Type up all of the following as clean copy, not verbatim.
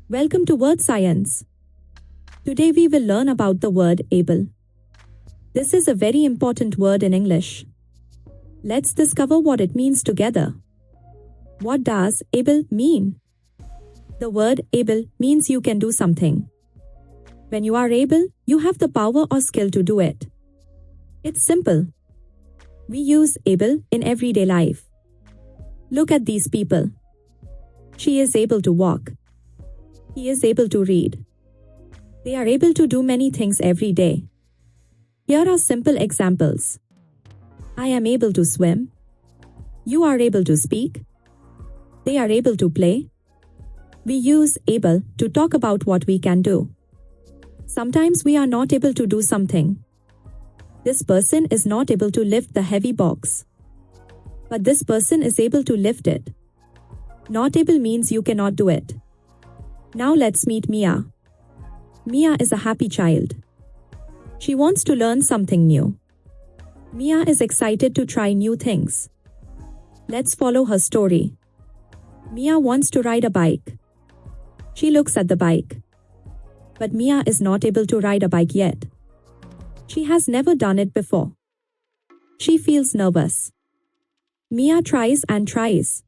Welcome to Wordscience. Today we will learn about the word able. This is a very important word in English. Let's discover what it means together. What does able mean? The word able means you can do something. When you are able, you have the power or skill to do it. It's simple. We use able in everyday life. Look at these people. She is able to walk. He is able to read. They are able to do many things every day. Here are simple examples. I am able to swim. You are able to speak. They are able to play. We use able to talk about what we can do. Sometimes we are not able to do something. This person is not able to lift the heavy box. But this person is able to lift it. Not able means you cannot do it. Now let's meet Mia. Mia is a happy child. She wants to learn something new. Mia is excited to try new things. Let's follow her story. Mia wants to ride a bike. She looks at the bike. But Mia is not able to ride a bike yet. She has never done it before. She feels nervous. Mia tries and tries.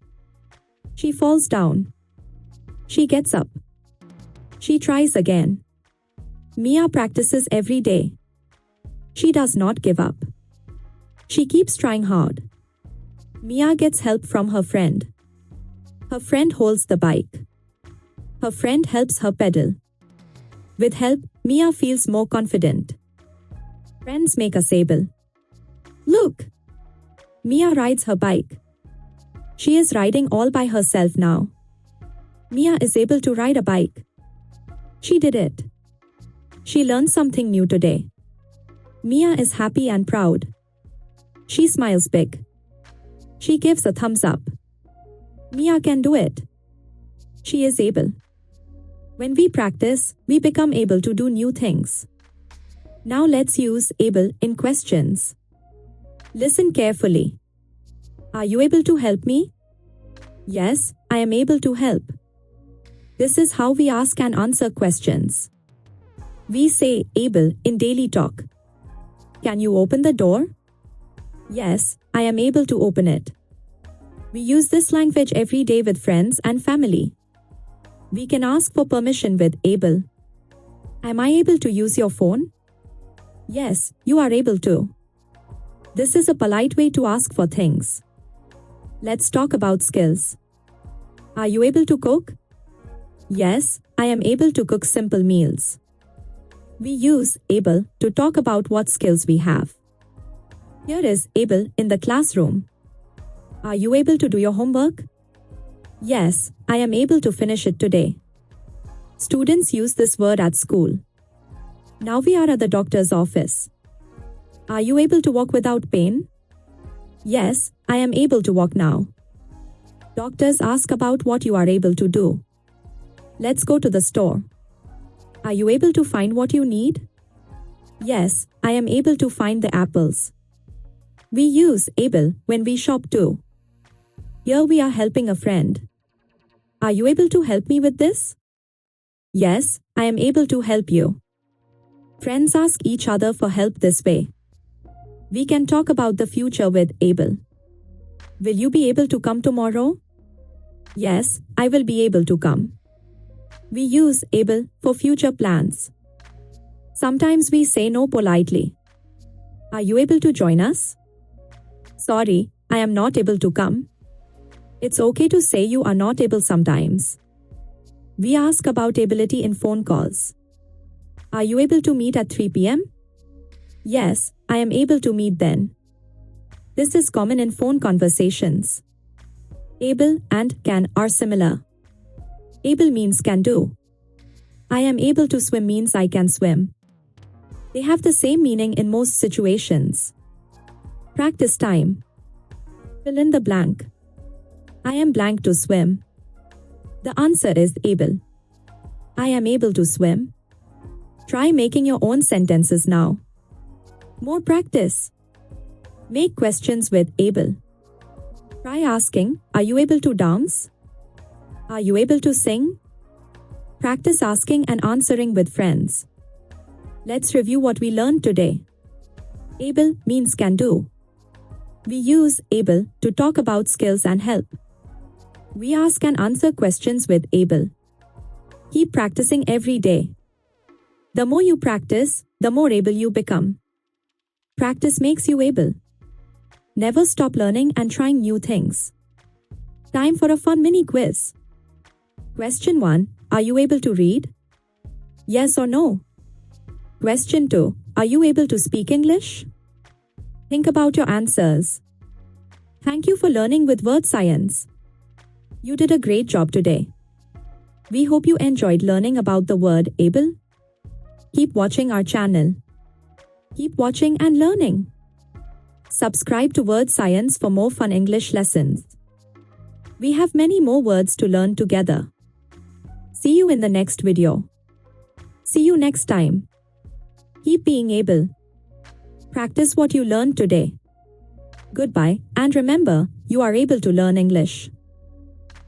She falls down. She gets up. She tries again. Mia practices every day. She does not give up. She keeps trying hard. Mia gets help from her friend. Her friend holds the bike. Her friend helps her pedal. With help, Mia feels more confident. Friends make us able. Look! Mia rides her bike. She is riding all by herself now. Mia is able to ride a bike. She did it. She learned something new today. Mia is happy and proud. She smiles big. She gives a thumbs up. Mia can do it. She is able. When we practice, we become able to do new things. Now let's use able in questions. Listen carefully. Are you able to help me? Yes, I am able to help. This is how we ask and answer questions. We say able in daily talk. Can you open the door? Yes, I am able to open it. We use this language every day with friends and family. We can ask for permission with able. Am I able to use your phone? Yes, you are able to. This is a polite way to ask for things. Let's talk about skills. Are you able to cook? Yes, I am able to cook simple meals. We use able to talk about what skills we have. Here is able in the classroom. Are you able to do your homework? Yes, I am able to finish it today. Students use this word at school. Now we are at the doctor's office. Are you able to walk without pain? Yes, I am able to walk now. Doctors ask about what you are able to do. Let's go to the store. Are you able to find what you need? Yes, I am able to find the apples. We use able when we shop too. Here we are helping a friend. Are you able to help me with this? Yes, I am able to help you. Friends ask each other for help this way. We can talk about the future with able. Will you be able to come tomorrow? Yes, I will be able to come. We use able for future plans. Sometimes we say no politely. Are you able to join us? Sorry, I am not able to come. It's okay to say you are not able sometimes. We ask about ability in phone calls. Are you able to meet at 3 p.m.? Yes, I am able to meet then. This is common in phone conversations. Able and can are similar. Able means can do. I am able to swim means I can swim. They have the same meaning in most situations. Practice time. Fill in the blank. I am blank to swim. The answer is able. I am able to swim. Try making your own sentences now. More practice. Make questions with able. Try asking, are you able to dance? Are you able to sing? Practice asking and answering with friends. Let's review what we learned today. Able means can do. We use able to talk about skills and help. We ask and answer questions with able. Keep practicing every day. The more you practice, the more able you become. Practice makes you able. Never stop learning and trying new things. Time for a fun mini quiz. Question 1. Are you able to read? Yes or no? Question 2. Are you able to speak English? Think about your answers. Thank you for learning with Wordscience. You did a great job today. We hope you enjoyed learning about the word able. Keep watching our channel. Keep watching and learning. Subscribe to Wordscience for more fun English lessons. We have many more words to learn together. See you in the next video. See you next time. Keep being able. Practice what you learned today. Goodbye, and remember, you are able to learn English.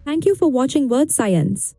Thank you for watching Wordscience.